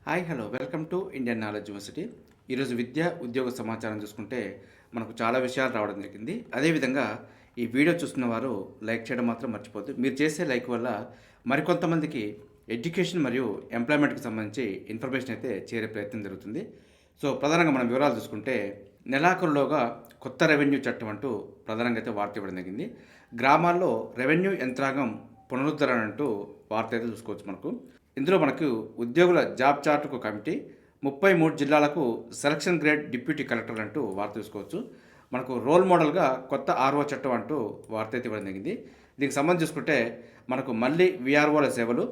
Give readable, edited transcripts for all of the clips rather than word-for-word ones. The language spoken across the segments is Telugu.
Hello. Welcome to Indian knowledge university. ఈరోజు విద్య, ఉద్యోగ సమాచారం చూసుకుంటే మనకు చాలా విషయాలు రావడం జరిగింది. అదేవిధంగా ఈ వీడియో చూస్తున్న వారు లైక్ చేయడం మాత్రం మర్చిపోద్దు. మీరు చేసే లైక్ వల్ల మరికొంతమందికి ఎడ్యుకేషన్ మరియు ఎంప్లాయ్మెంట్‌కి సంబంధించి ఇన్ఫర్మేషన్ అయితే చేరే ప్రయత్నం జరుగుతుంది. సో, ప్రధానంగా మనం వివరాలు చూసుకుంటే నెలాఖరులోగా కొత్త రెవెన్యూ చట్టం అంటూ ప్రధానంగా అయితే వార్త ఇవ్వడం జరిగింది. గ్రామాల్లో రెవెన్యూ యంత్రాంగం పునరుద్ధరణ అంటూ వార్త అయితే చూసుకోవచ్చు మనకు. ఇందులో మనకు ఉద్యోగుల జాబ్ చార్ట్‌కు కమిటీ, 33 జిల్లాలకు సెలక్షన్ గ్రేడ్ డిప్యూటీ కలెక్టర్ అంటూ వార్త చూసుకోవచ్చు. మనకు రోల్ మోడల్‌గా కొత్త ఆర్ఓ చట్టం అంటూ వార్త అయితే ఇవ్వడం జరిగింది. దీనికి సంబంధించి చూసుకుంటే మనకు మళ్ళీ వీఆర్ఓల సేవలు,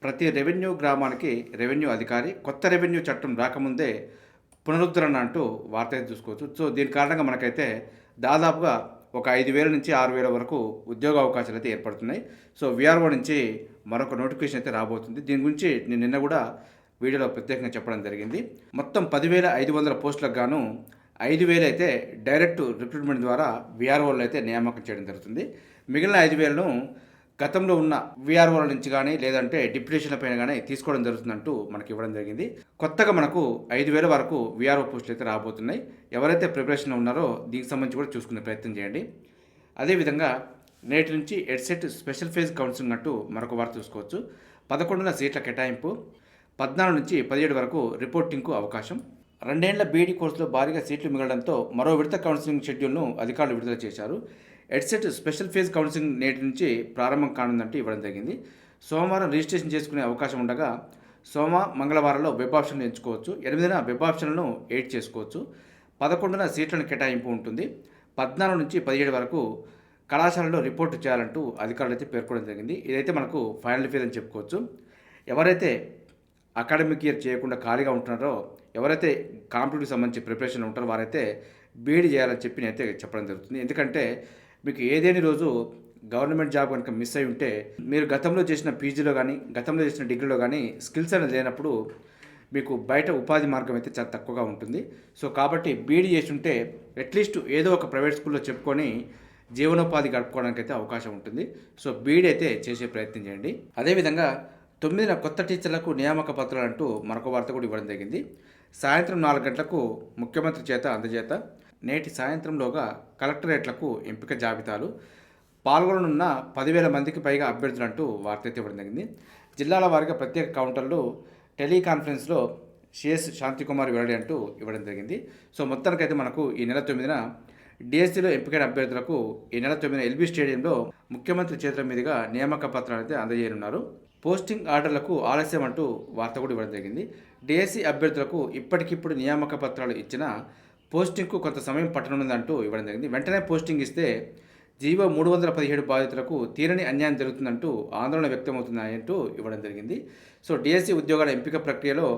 ప్రతి రెవెన్యూ గ్రామానికి రెవెన్యూ అధికారి, కొత్త రెవెన్యూ చట్టం రాకముందే పునరుద్ధరణ అంటూ వార్త అయితే చూసుకోవచ్చు. సో, దీని కారణంగా మనకైతే దాదాపుగా ఒక 5,000 నుంచి 6,000 వరకు ఉద్యోగ అవకాశాలు అయితే ఏర్పడుతున్నాయి. సో, వీఆర్ఓ నుంచి మరొక నోటిఫికేషన్ అయితే రాబోతుంది. దీని గురించి నేను నిన్న కూడా వీడియోలో ప్రత్యేకంగా చెప్పడం జరిగింది. మొత్తం 10,500 పోస్టులకు గాను 5,000 అయితే డైరెక్ట్ రిక్రూట్మెంట్ ద్వారా వీఆర్ఓలను అయితే నియామకం చేయడం జరుగుతుంది. మిగిలిన 5,000ను గతంలో ఉన్న వీఆర్ఓల నుంచి కానీ లేదంటే డిప్యూటేషన్ల పైన కానీ తీసుకోవడం జరుగుతుందంటూ మనకి ఇవ్వడం జరిగింది. కొత్తగా మనకు 5,000 వరకు వీఆర్ఓ పోస్టులు అయితే రాబోతున్నాయి. ఎవరైతే ప్రిపరేషన్లో ఉన్నారో దీనికి సంబంధించి కూడా చూసుకునే ప్రయత్నం చేయండి. అదేవిధంగా నేటి నుంచి ఎడ్సెట్ స్పెషల్ ఫేజ్ కౌన్సిలింగ్ అంటూ మరొక వార్త చూసుకోవచ్చు. 11న సీట్ల కేటాయింపు, 14 నుంచి 17 వరకు రిపోర్టింగ్కు అవకాశం. 2 ఏళ్ల బీఈడీ కోర్సులో భారీగా సీట్లు మిగలడంతో మరో విడత కౌన్సిలింగ్ షెడ్యూల్ను అధికారులు విడుదల చేశారు. ఎడ్సెట్ స్పెషల్ ఫేజ్ కౌన్సిలింగ్ నేటి నుంచి ప్రారంభం కానుందంటూ ఇవ్వడం జరిగింది. సోమవారం రిజిస్ట్రేషన్ చేసుకునే అవకాశం ఉండగా మంగళవారంలో వెబ్ ఆప్షన్లు ఎంచుకోవచ్చు. 8న వెబ్ ఆప్షన్లను ఎడిట్ చేసుకోవచ్చు. 11న సీట్లను కేటాయింపు ఉంటుంది. 14 నుంచి 17 వరకు కళాశాలలో రిపోర్టు చేయాలంటూ అధికారులు అయితే పేర్కొనడం జరిగింది. ఇదైతే మనకు ఫైనల్ ఫేజ్ అని చెప్పుకోవచ్చు. ఎవరైతే అకాడమిక్ ఇయర్ చేయకుండా ఖాళీగా ఉంటున్నారో, ఎవరైతే కాంపిటేటివ్కి సంబంధించి ప్రిపరేషన్ ఉంటారో వారైతే బీఈడీ చేయాలని చెప్పి నేనైతే చెప్పడం జరుగుతుంది. ఎందుకంటే మీకు ఏదేని రోజు గవర్నమెంట్ జాబ్ కనుక మిస్ అయి ఉంటే మీరు గతంలో చేసిన పీజీలో కానీ గతంలో చేసిన డిగ్రీలో కానీ స్కిల్స్ అనేది లేనప్పుడు మీకు బయట ఉపాధి మార్గం అయితే చాలా తక్కువగా ఉంటుంది. సో, కాబట్టి బీఈడీ చేసి ఉంటే అట్లీస్ట్ ఏదో ఒక ప్రైవేట్ స్కూల్లో చెప్పుకొని జీవనోపాధి గడుపుకోవడానికి అయితే అవకాశం ఉంటుంది. సో, బీఈడీ అయితే చేసే ప్రయత్నం చేయండి. అదేవిధంగా 9న కొత్త టీచర్లకు నియామక పత్రాలు అంటూ మరొక వార్త కూడా ఇవ్వడం జరిగింది. సాయంత్రం 4 గంటలకు ముఖ్యమంత్రి చేత అందజేత, నేటి సాయంత్రంలోగా కలెక్టరేట్లకు ఎంపిక జాబితాలు, పాల్గొననున్న 10,000 మందికి పైగా అభ్యర్థులు అంటూ వార్త అయితే ఇవ్వడం జరిగింది. జిల్లాల వారీగా ప్రత్యేక కౌంటర్లు, టెలికాన్ఫరెన్స్లో సిఎస్ శాంతికుమార్ వెల్లడి అంటూ ఇవ్వడం జరిగింది. సో, మొత్తానికైతే మనకు ఈ నెల 9న డిఎస్సిలో ఎంపికైన అభ్యర్థులకు ఈ నెల 9న ఎల్బీ స్టేడియంలో ముఖ్యమంత్రి చేతుల మీదుగా నియామక పత్రాలు అయితే అందజేయనున్నారు. పోస్టింగ్ ఆర్డర్లకు ఆలస్యం అంటూ వార్త కూడా ఇవ్వడం జరిగింది. డిఎస్సి అభ్యర్థులకు ఇప్పటికిప్పుడు నియామక పత్రాలు ఇచ్చినా పోస్టింగ్కు కొంత సమయం పట్టనుందంటూ ఇవ్వడం జరిగింది. వెంటనే పోస్టింగ్ ఇస్తే జీవో 317 బాధితులకు తీరని అన్యాయం జరుగుతుందంటూ ఆందోళన వ్యక్తమవుతున్నాయంటూ ఇవ్వడం జరిగింది. సో, డిఎస్సి ఉద్యోగాల ఎంపిక ప్రక్రియలో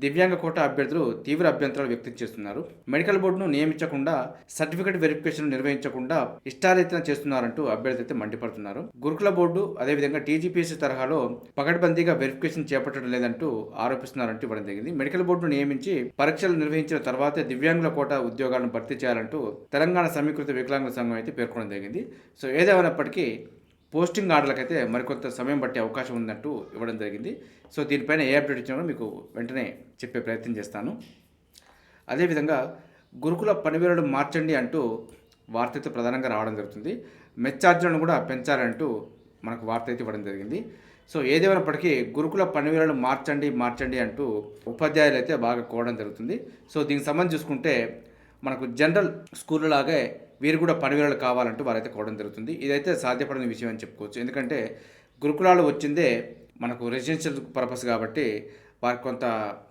దివ్యాంగ కోటా అభ్యర్థులు తీవ్ర అభ్యంతరాలు వ్యక్తం చేస్తున్నారు. మెడికల్ బోర్డును నియమించకుండా, సర్టిఫికెట్ వెరిఫికేషన్ నిర్వహించకుండా ఇష్టారీతన చేస్తున్నారంటూ అభ్యర్థులు అయితే మండిపడుతున్నారు. గురుకుల బోర్డు అదేవిధంగా టీజీపీఎస్సీ తరహాలో పకడ్బందీగా వెరిఫికేషన్ చేపట్టడం లేదంటూ ఆరోపిస్తున్నారంటూ ఇవ్వడం జరిగింది. మెడికల్ బోర్డును నియమించి పరీక్షలు నిర్వహించిన తర్వాతే దివ్యాంగుల కోటా ఉద్యోగాలను భర్తీ చేయాలంటూ తెలంగాణ సమీకృత వికలాంగుల సంఘం అయితే పేర్కొనడం జరిగింది. సో, ఏదేమైనప్పటికీ పోస్టింగ్ ఆర్డర్లకైతే మరికొంత సమయం పట్టే అవకాశం ఉందంటూ ఇవ్వడం జరిగింది. సో, దీనిపైన ఏ అప్డేట్ ఇచ్చినా మీకు వెంటనే చెప్పే ప్రయత్నం చేస్తాను. అదేవిధంగా గురుకుల పనివేళలు మార్చండి అంటూ వార్త అయితే ప్రధానంగా రావడం జరుగుతుంది. మెస్ ఛార్జీలను కూడా పెంచాలంటూ మనకు వార్త అయితే ఇవ్వడం జరిగింది. సో, ఏదేమైనప్పటికీ గురుకుల పనివేళలు మార్చండి అంటూ ఉపాధ్యాయులు అయితే బాగా కోవడం జరుగుతుంది. సో, దీనికి సంబంధించి చూసుకుంటే మనకు జనరల్ స్కూల్ లాగే వీరు కూడా పనివేళలు కావాలంటూ వారైతే కోవడం జరుగుతుంది. ఇదైతే సాధ్యపడని విషయం అని చెప్పుకోవచ్చు. ఎందుకంటే గురుకులాలు వచ్చిందే మనకు రెసిడెన్షియల్ పర్పస్ కాబట్టి వారికి కొంత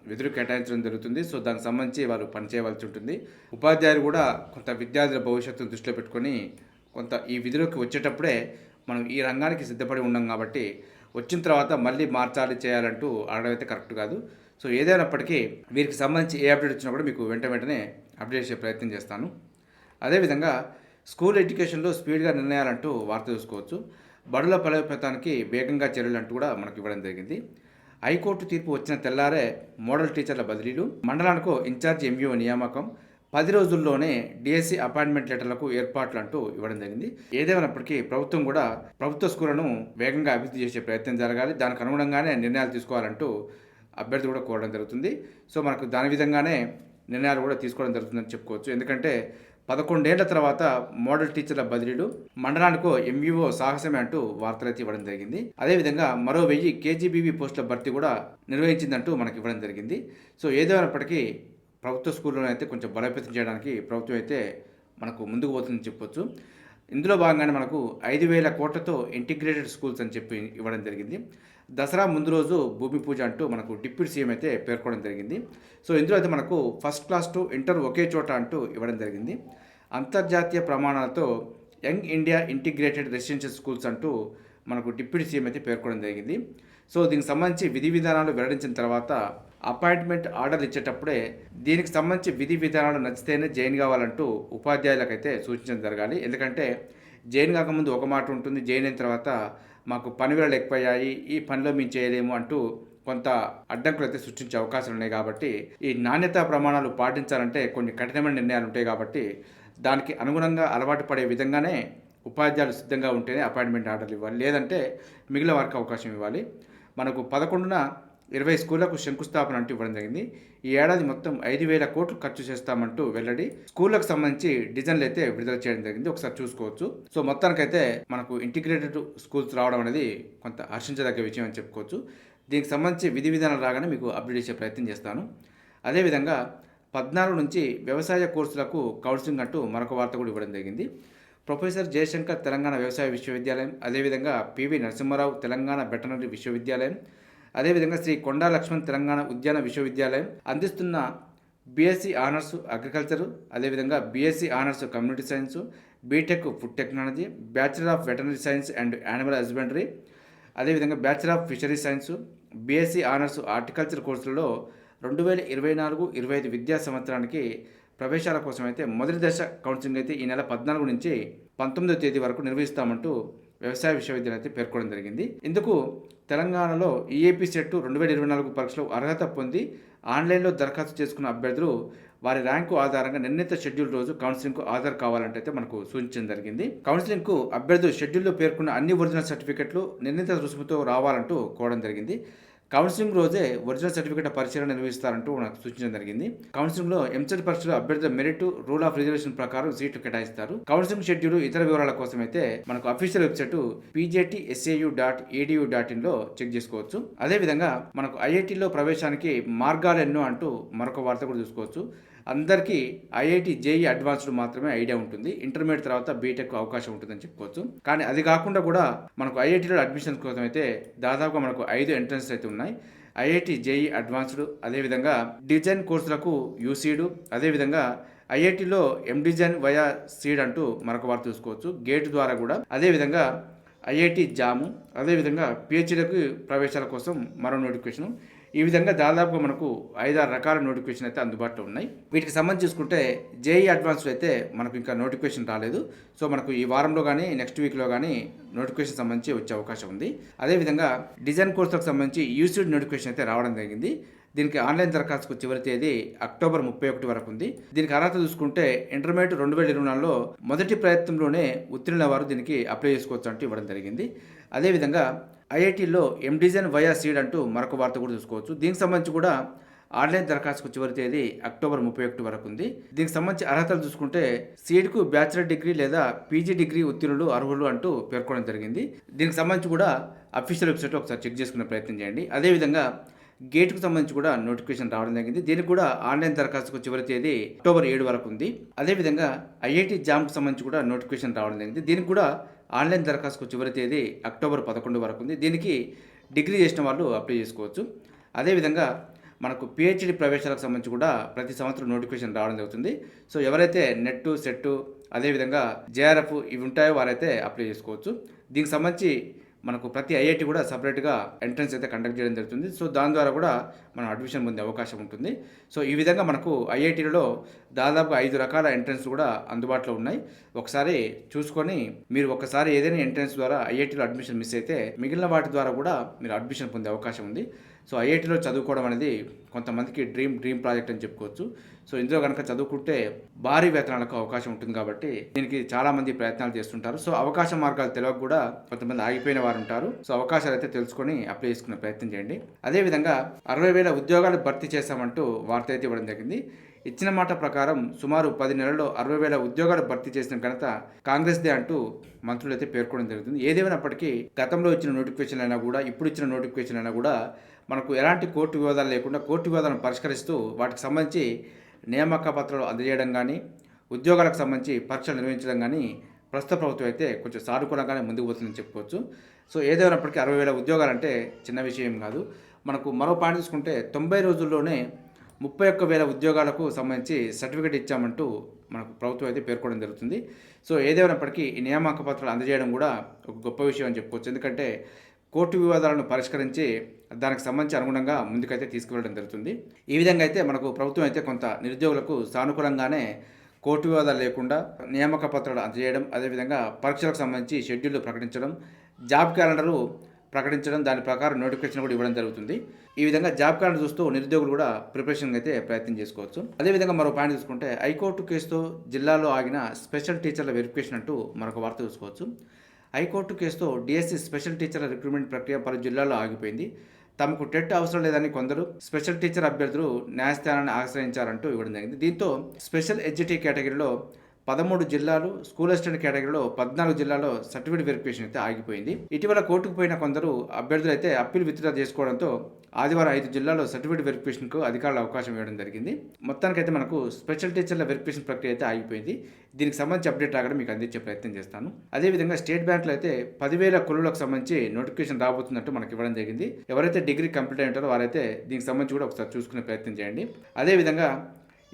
విధులు కేటాయించడం జరుగుతుంది. సో, దానికి సంబంధించి వారు పనిచేయవలసి ఉంటుంది. ఉపాధ్యాయులు కూడా కొంత విద్యార్థుల భవిష్యత్తును దృష్టిలో పెట్టుకొని కొంత ఈ విధులకు వచ్చేటప్పుడే మనం ఈ రంగానికి సిద్ధపడి ఉన్నాం కాబట్టి వచ్చిన తర్వాత మళ్ళీ మార్చాలి చేయాలంటూ అడగడం అయితే కరెక్ట్ కాదు. సో, ఏదైనప్పటికీ వీరికి సంబంధించి ఏ అప్డేట్ వచ్చినా కూడా మీకు వెంటనే అప్డేట్ చేసే ప్రయత్నం చేస్తాను. అదేవిధంగా స్కూల్ ఎడ్యుకేషన్లో స్పీడ్గా నిర్ణయాలంటూ వార్త చూసుకోవచ్చు. బడుల బలోపేతానికి వేగంగా చర్యలంటూ కూడా మనకు ఇవ్వడం జరిగింది. హైకోర్టు తీర్పు వచ్చిన తెల్లారే మోడల్ టీచర్ల బదిలీలు, మండలానికి ఇన్ఛార్జ్ ఎంఈఓ నియామకం, 10 రోజుల్లోనే డిఎస్సి అపాయింట్మెంట్ లెటర్లకు ఏర్పాట్లు అంటూ ఇవ్వడం జరిగింది. ఏదేమైనప్పటికీ ప్రభుత్వం కూడా ప్రభుత్వ స్కూళ్లను వేగంగా అభివృద్ధి చేసే ప్రయత్నం జరగాలి, దానికి అనుగుణంగానే నిర్ణయాలు తీసుకోవాలంటూ అభ్యర్థి కూడా కోరడం జరుగుతుంది. సో మనకు దాని విధంగానే నిర్ణయాలు కూడా తీసుకోవడం జరుగుతుందని చెప్పుకోవచ్చు. ఎందుకంటే 11 ఏళ్ల తర్వాత మోడల్ టీచర్ల బదిలీలు, మండలానికో ఎంఈఓ సాహసమే అంటూ వార్తలైతే ఇవ్వడం జరిగింది. అదేవిధంగా మరో 1000 కేజీబీవీ పోస్టుల భర్తీ కూడా నిర్వహించిందంటూ మనకి ఇవ్వడం జరిగింది. సో ఏదేమైనప్పటికీ ప్రభుత్వ స్కూళ్ళలో అయితే కొంచెం బలోపేతం చేయడానికి ప్రభుత్వం అయితే మనకు ముందుకు పోతుందని చెప్పొచ్చు. ఇందులో భాగంగానే మనకు 5,000 కోట్లతో ఇంటిగ్రేటెడ్ స్కూల్స్ అని చెప్పి ఇవ్వడం జరిగింది. దసరా ముందు రోజు భూమి పూజ అంటూ మనకు డిప్యూటీ సీఎం అయితే పేర్కొనడం జరిగింది. సో ఇందులో అయితే మనకు ఫస్ట్ క్లాస్ టు ఇంటర్ ఒకే చోట అంటూ ఇవ్వడం జరిగింది. అంతర్జాతీయ ప్రమాణాలతో young India integrated residential schools అంటూ మనకు డిప్యూటీ సీఎం అయితే పేర్కొనడం జరిగింది. సో దీనికి సంబంధించి విధి విధానాలు వెల్లడించిన తర్వాత అపాయింట్మెంట్ ఆర్డర్ ఇచ్చేటప్పుడే దీనికి సంబంధించి విధి విధానాలు నచ్చితేనే జాయిన్ కావాలంటూ ఉపాధ్యాయులకైతే సూచించడం జరగాలి. ఎందుకంటే జాయిన్ కాకముందు ఒక మాట ఉంటుంది, జాయిన్ అయిన తర్వాత మాకు పని వేళలు ఎక్కువయ్యాయి, ఈ పనిలో మేము చేయలేము అంటూ కొంత అడ్డంకులు అయితే సృష్టించే అవకాశాలు ఉన్నాయి. కాబట్టి ఈ నాణ్యతా ప్రమాణాలు పాటించాలంటే కొన్ని కఠినమైన నిర్ణయాలు ఉంటాయి. కాబట్టి దానికి అనుగుణంగా అలవాటు పడే విధంగానే ఉపాధ్యాయులు సిద్ధంగా ఉంటేనే అపాయింట్మెంట్ ఆర్డర్లు ఇవ్వాలి, లేదంటే మిగిలిన వారికి అవకాశం ఇవ్వాలి. మనకు 11న 20 స్కూళ్లకు శంకుస్థాపన అంటూ ఇవ్వడం జరిగింది. ఈ ఏడాది మొత్తం 5,000 కోట్లు ఖర్చు చేస్తామంటూ వెల్లడి. స్కూళ్లకు సంబంధించి డిజైన్లు అయితే విడుదల చేయడం జరిగింది, ఒకసారి చూసుకోవచ్చు. సో మొత్తానికైతే మనకు ఇంటిగ్రేటెడ్ స్కూల్స్ రావడం అనేది కొంత హర్షించదగ్గ విషయం అని చెప్పుకోవచ్చు. దీనికి సంబంధించి విధి విధానాలు రాగానే మీకు అప్డేట్ చేసే ప్రయత్నం చేస్తాను. అదేవిధంగా 14 నుంచి వ్యవసాయ కోర్సులకు కౌన్సిలింగ్ అంటూ మరొక వార్త కూడా ఇవ్వడం జరిగింది. ప్రొఫెసర్ జయశంకర్ తెలంగాణ వ్యవసాయ విశ్వవిద్యాలయం, అదేవిధంగా పివి నరసింహారావు తెలంగాణ వెటర్నరీ విశ్వవిద్యాలయం, అదేవిధంగా శ్రీ కొండా లక్ష్మణ్ తెలంగాణ ఉద్యాన విశ్వవిద్యాలయం అందిస్తున్న బీఎస్సీ ఆనర్స్ అగ్రికల్చరు, అదేవిధంగా BSc honours community science, BTech food technology, bachelor of veterinary science and animal husbandry, అదేవిధంగా bachelor of fishery science, BSc honours horticulture కోర్సులలో 2024-25 విద్యా సంవత్సరానికి ప్రవేశాల కోసం అయితే మొదటి దశ కౌన్సిలింగ్ అయితే ఈ నెల 14 నుంచి 19వ తేదీ వరకు నిర్వహిస్తామంటూ వ్యవసాయ విశ్వవిద్యాలయం అయితే పేర్కొనడం జరిగింది. ఇందుకు తెలంగాణలో ఈఏపీ సెట్ 2024 పరీక్షలో అర్హత పొంది ఆన్లైన్లో దరఖాస్తు చేసుకున్న అభ్యర్థులు వారి ర్యాంకు ఆధారంగా నిర్ణీత షెడ్యూల్ రోజు కౌన్సిలింగ్కు హాజరు కావాలంటే అయితే మనకు సూచించడం జరిగింది. కౌన్సిలింగ్కు అభ్యర్థులు షెడ్యూల్లో పేర్కొన్న అన్ని ఒరిజినల్ సర్టిఫికెట్లు నిర్ణీత రుసుముతో రావాలంటూ కోరడం జరిగింది. కౌన్సిలింగ్ రోజే ఒరిజినల్ సర్టిఫికేట్ పరిశీలన నిర్వహిస్తారంటూ నాకు సూచించడం జరిగింది. కౌన్సిలింగ్లో ఎంసెట్ పరీక్షలో అభ్యర్థుల మెరిట్ రూల్ ఆఫ్ రిజర్వేషన్ ప్రకారం సీట్లు కేటాయిస్తారు. కౌన్సిలింగ్ షెడ్యూల్ ఇతర వివరాల కోసం అయితే మనకు అఫీషియల్ వెబ్సైట్ pjtsau.edu.in లో చెక్ చేసుకోవచ్చు. అదేవిధంగా మనకు ఐఐటీలో ప్రవేశానికి మార్గాలు ఎన్నో అంటూ మరొక వార్త కూడా చూసుకోవచ్చు. అందరికీ ఐఐటి జేఈ అడ్వాన్స్డ్ మాత్రమే ఐడియా ఉంటుంది, ఇంటర్మీడియట్ తర్వాత బీటెక్ అవకాశం ఉంటుందని చెప్పుకోవచ్చు. కానీ అది కాకుండా కూడా మనకు ఐఐటీలో అడ్మిషన్స్ కోసం అయితే దాదాపుగా మనకు 5 ఎంట్రన్స్ అయితే ఉన్నాయి. ఐఐటి జేఈ అడ్వాన్స్డ్, అదేవిధంగా డిజైన్ కోర్సులకు యూసీడు, అదేవిధంగా ఐఐటిలో ఎండిజైన్ వయా సీడ్ అంటూ మరొక వార్త చూసుకోవచ్చు. గేట్ ద్వారా కూడా, అదేవిధంగా ఐఐటి జాము, అదేవిధంగా పిహెచ్డీలకు ప్రవేశాల కోసం మరో నోటిఫికేషన్. ఈ విధంగా దాదాపుగా మనకు 5-6 రకాల నోటిఫికేషన్ అయితే అందుబాటులో ఉన్నాయి. వీటికి సంబంధించి చూసుకుంటే జేఈ అడ్వాన్స్లో అయితే మనకు ఇంకా నోటిఫికేషన్ రాలేదు. సో మనకు ఈ వారంలో కానీ నెక్స్ట్ వీక్లో కానీ నోటిఫికేషన్ సంబంధించి వచ్చే అవకాశం ఉంది. అదేవిధంగా డిజైన్ కోర్సులకు సంబంధించి యూసీడ్ నోటిఫికేషన్ అయితే రావడం జరిగింది. దీనికి ఆన్లైన్ దరఖాస్తుకు చివరి తేదీ అక్టోబర్ 31 వరకు ఉంది. దీనికి అర్హత చూసుకుంటే ఇంటర్మీడియట్ 2024లో మొదటి ప్రయత్నంలోనే ఉత్తీర్ణ వారు దీనికి అప్లై చేసుకోవచ్చు అంటూ ఇవ్వడం జరిగింది. అదేవిధంగా ఐఐటీలో ఎండిజైన్ వయా సీడ్ అంటూ మరొక వార్త కూడా చూసుకోవచ్చు. దీనికి సంబంధించి కూడా ఆన్లైన్ దరఖాస్తుకు చివరి తేదీ అక్టోబర్ 31 వరకు ఉంది. దీనికి సంబంధించి అర్హతలు చూసుకుంటే సీడ్కు బ్యాచిలర్ డిగ్రీ లేదా పీజీ డిగ్రీ ఉత్తీర్ణులు అర్హులు అంటూ పేర్కొనడం జరిగింది. దీనికి సంబంధించి కూడా అఫీషియల్ వెబ్సైట్లో ఒకసారి చెక్ చేసుకునే ప్రయత్నం చేయండి. అదేవిధంగా గేట్కు సంబంధించి కూడా నోటిఫికేషన్ రావడం జరిగింది. దీనికి కూడా ఆన్లైన్ దరఖాస్తుకు చివరి తేదీ అక్టోబర్ 7 వరకు ఉంది. అదేవిధంగా ఐఐటి జామ్కు సంబంధించి కూడా నోటిఫికేషన్ రావడం జరిగింది. దీనికి కూడా ఆన్లైన్ దరఖాస్తుకు చివరి తేదీ అక్టోబర్ 11 వరకు ఉంది. దీనికి డిగ్రీ చేసిన వాళ్ళు అప్లై చేసుకోవచ్చు. అదేవిధంగా మనకు పిహెచ్డి ప్రవేశాలకు సంబంధించి కూడా ప్రతి సంవత్సరం నోటిఫికేషన్ రావడం జరుగుతుంది. సో ఎవరైతే నెట్, సెట్, అదేవిధంగా జేఆర్ఎఫ్ ఇవి ఉంటాయో వారైతే అప్లై చేసుకోవచ్చు. దీనికి సంబంధించి మనకు ప్రతి ఐఐటి కూడా సపరేట్గా ఎంట్రన్స్ అయితే కండక్ట్ చేయడం జరుగుతుంది. సో దాని ద్వారా కూడా మనం అడ్మిషన్ పొందే అవకాశం ఉంటుంది. సో ఈ విధంగా మనకు ఐఐటీలలో దాదాపుగా 5 రకాల ఎంట్రన్స్ కూడా అందుబాటులో ఉన్నాయి. ఒకసారి చూసుకొని మీరు ఒకసారి ఏదైనా ఎంట్రన్స్ ద్వారా ఐఐటీలో అడ్మిషన్ మిస్ అయితే మిగిలిన వాటి ద్వారా కూడా మీరు అడ్మిషన్ పొందే అవకాశం ఉంది. సో ఐఐటీలో చదువుకోవడం అనేది కొంతమందికి డ్రీమ్ ప్రాజెక్ట్ అని చెప్పుకోవచ్చు. సో ఇందులో కనుక చదువుకుంటే భారీ వేతనాలకు అవకాశం ఉంటుంది కాబట్టి దీనికి చాలామంది ప్రయత్నాలు చేస్తుంటారు. సో అవకాశ మార్గాలు తెలియక కూడా కొంతమంది ఆగిపోయిన వారు ఉంటారు. సో అవకాశాలు అయితే తెలుసుకొని అప్లై చేసుకునే ప్రయత్నం చేయండి. అదేవిధంగా 60,000 ఉద్యోగాలు భర్తీ చేశామంటూ వార్త అయితే ఇవ్వడం జరిగింది. ఇచ్చిన మాట ప్రకారం సుమారు 10 నెలల్లో 60,000 ఉద్యోగాలు భర్తీ చేసిన ఘనత కాంగ్రెస్దే అంటూ మంత్రులు అయితే పేర్కొనడం జరుగుతుంది. ఏదేమైనప్పటికీ గతంలో ఇచ్చిన నోటిఫికేషన్ అయినా కూడా ఇప్పుడు ఇచ్చిన నోటిఫికేషన్ అయినా కూడా మనకు ఎలాంటి కోర్టు వివాదాలు లేకుండా కోర్టు వివాదాలను పరిష్కరిస్తూ వాటికి సంబంధించి నియామక పత్రాలు అందజేయడం కానీ ఉద్యోగాలకు సంబంధించి పరీక్షలు నిర్వహించడం కానీ ప్రస్తుత ప్రభుత్వం అయితే కొంచెం సానుకూలంగానే ముందుకు పోతుందని చెప్పుకోవచ్చు. సో ఏదేమైనప్పటికీ 60,000 ఉద్యోగాలు అంటే చిన్న విషయం కాదు. మనకు మరో పాయింట్ చూసుకుంటే 90 రోజుల్లోనే 31,000 ఉద్యోగాలకు సంబంధించి సర్టిఫికేట్ ఇచ్చామంటూ మనకు ప్రభుత్వం అయితే పేర్కొనడం జరుగుతుంది. సో ఏదేమైనప్పటికీ ఈ నియామక పత్రాలు అందజేయడం కూడా ఒక గొప్ప విషయం అని చెప్పుకోవచ్చు. ఎందుకంటే కోర్టు వివాదాలను పరిష్కరించి దానికి సంబంధించి అనుగుణంగా ముందుకైతే తీసుకువెళ్ళడం జరుగుతుంది. ఈ విధంగా అయితే మనకు ప్రభుత్వం అయితే కొంత నిరుద్యోగులకు సానుకూలంగానే కోర్టు వివాదాలు లేకుండా నియామక పత్రాలు అందజేయడం, అదేవిధంగా పరీక్షలకు సంబంధించి షెడ్యూల్ ప్రకటించడం, జాబ్ క్యాలెండరు ప్రకటించడం, దాని ప్రకారం నోటిఫికేషన్ కూడా ఇవ్వడం జరుగుతుంది. ఈ విధంగా జాబ్ క్యాలెండర్ చూస్తూ నిరుద్యోగులు కూడా ప్రిపరేషన్ అయితే ప్రయత్నం చేసుకోవచ్చు. అదేవిధంగా మరో పాయింట్ చూసుకుంటే హైకోర్టు కేసుతో జిల్లాలో ఆగిన స్పెషల్ టీచర్ల వెరిఫికేషన్ అంటూ మరొక వార్త చూసుకోవచ్చు. హైకోర్టు కేసుతో డిఎస్సి స్పెషల్ టీచర్ల రిక్రూట్మెంట్ ప్రక్రియ పలు జిల్లాల్లో ఆగిపోయింది. తమకు టెట్ అవసరం లేదని కొందరు స్పెషల్ టీచర్ అభ్యర్థులు న్యాయస్థానాన్ని ఆశ్రయించారంటూ ఇవ్వడం జరిగింది. దీంతో స్పెషల్ ఎడ్జిటీ కేటగిరీలో 13 జిల్లాలు, స్కూల్ అసిస్టెంట్ కేటగిరీలో 14 జిల్లాలో సర్టిఫికేట్ వెరిఫికేషన్ అయితే ఆగిపోయింది. ఇటీవల కోర్టుకు పోయిన కొందరు అభ్యర్థులు అయితే అప్పీల్ విత్డ్రా చేసుకోవడంతో ఆదివారం 5 జిల్లాల్లో సర్టిఫికేట్ వెరిఫికేషన్కు అధికారులు అవకాశం ఇవ్వడం జరిగింది. మొత్తానికైతే మనకు స్పెషల్ టీచర్ల వెరిఫికేషన్ ప్రక్రియ అయితే ఆగిపోయింది. దీనికి సంబంధించి అప్డేట్ రాగానే మీకు అందించే ప్రయత్నం చేస్తాను. అదేవిధంగా స్టేట్ బ్యాంకులో అయితే 10,000 కొలువులకు సంబంధించి నోటిఫికేషన్ రాబోతున్నట్టు మనకి ఇవ్వడం జరిగింది. ఎవరైతే డిగ్రీ కంప్లీట్ అయి ఉంటారో వారైతే దీనికి సంబంధించి కూడా ఒకసారి చూసుకునే ప్రయత్నం చేయండి. అదేవిధంగా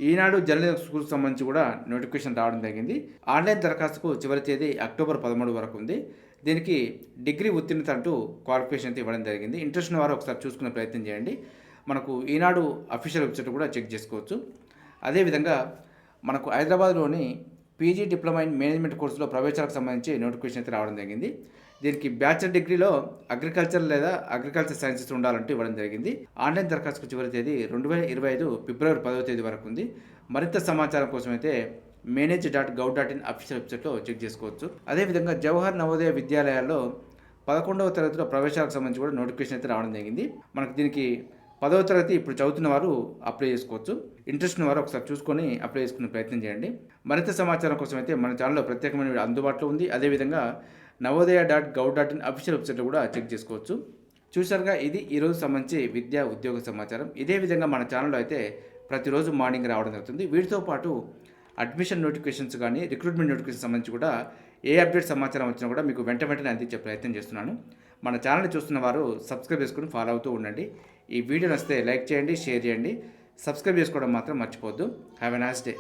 ఈనాడు జర్నలిజం స్కూల్కి సంబంధించి కూడా నోటిఫికేషన్ రావడం జరిగింది. ఆన్లైన్ దరఖాస్తుకు చివరి తేదీ అక్టోబర్ 13 వరకు ఉంది. దీనికి డిగ్రీ ఉత్తీర్ణత అంటూ క్వాలిఫికేషన్ అయితే ఇవ్వడం జరిగింది. ఇంట్రెస్ట్ ఉన్న వారు ఒకసారి చూసుకునే ప్రయత్నం చేయండి. మనకు ఈనాడు అఫీషియల్ వెబ్సైట్ కూడా చెక్ చేసుకోవచ్చు. అదేవిధంగా మనకు హైదరాబాద్లోని పీజీ డిప్లొమా ఇన్ మేనేజ్మెంట్ కోర్సులో ప్రవేశాలకు సంబంధించి నోటిఫికేషన్ అయితే రావడం జరిగింది. దీనికి బ్యాచిలర్ డిగ్రీలో అగ్రికల్చర్ లేదా అగ్రికల్చర్ సైన్సెస్ ఉండాలంటూ ఇవ్వడం జరిగింది. ఆన్లైన్ దరఖాస్తుకు చివరి తేదీ 2025 ఫిబ్రవరి 10వ తేదీ వరకు ఉంది. మరింత సమాచారం కోసం అయితే manage.gov.in అఫీషియల్ వెబ్సైట్లో చెక్ చేసుకోవచ్చు. అదేవిధంగా జవహర్ నవోదయ విద్యాలయాల్లో 11వ తరగతిలో ప్రవేశాలకు సంబంధించి కూడా నోటిఫికేషన్ అయితే రావడం జరిగింది. మనకు దీనికి 10వ తరగతి ఇప్పుడు చదువుతున్న వారు అప్లై చేసుకోవచ్చు. ఇంట్రెస్ట్ ఉన్న వారు ఒకసారి చూసుకొని అప్లై చేసుకునే ప్రయత్నం చేయండి. మరింత సమాచారం కోసం అయితే మన ఛానల్లో ప్రత్యేకమైన వీడియో అందుబాటులో ఉంది. అదేవిధంగా నవోదయ.gov.in అఫీషియల్ వెబ్సైట్లో కూడా చెక్ చేసుకోవచ్చు. చూసారుగా, ఇది ఈరోజు సంబంధించి విద్యా ఉద్యోగ సమాచారం. ఇదే విధంగా మన ఛానల్లో అయితే ప్రతిరోజు మార్నింగ్ రావడం జరుగుతుంది. వీటితో పాటు అడ్మిషన్ నోటిఫికేషన్స్ కానీ రిక్రూట్మెంట్ నోటిఫికేషన్ సంబంధించి కూడా ఏ అప్డేట్ సమాచారం వచ్చినా కూడా మీకు వెంటనే అందించే ప్రయత్నం చేస్తున్నాను. మన ఛానల్ చూస్తున్న వారు సబ్స్క్రైబ్ చేసుకుని ఫాలో అవుతూ ఉండండి. ఈ వీడియో నచ్చితే లైక్ చేయండి, షేర్ చేయండి, సబ్స్క్రైబ్ చేసుకోవడం మాత్రం మర్చిపోవద్దు. Have a nice day.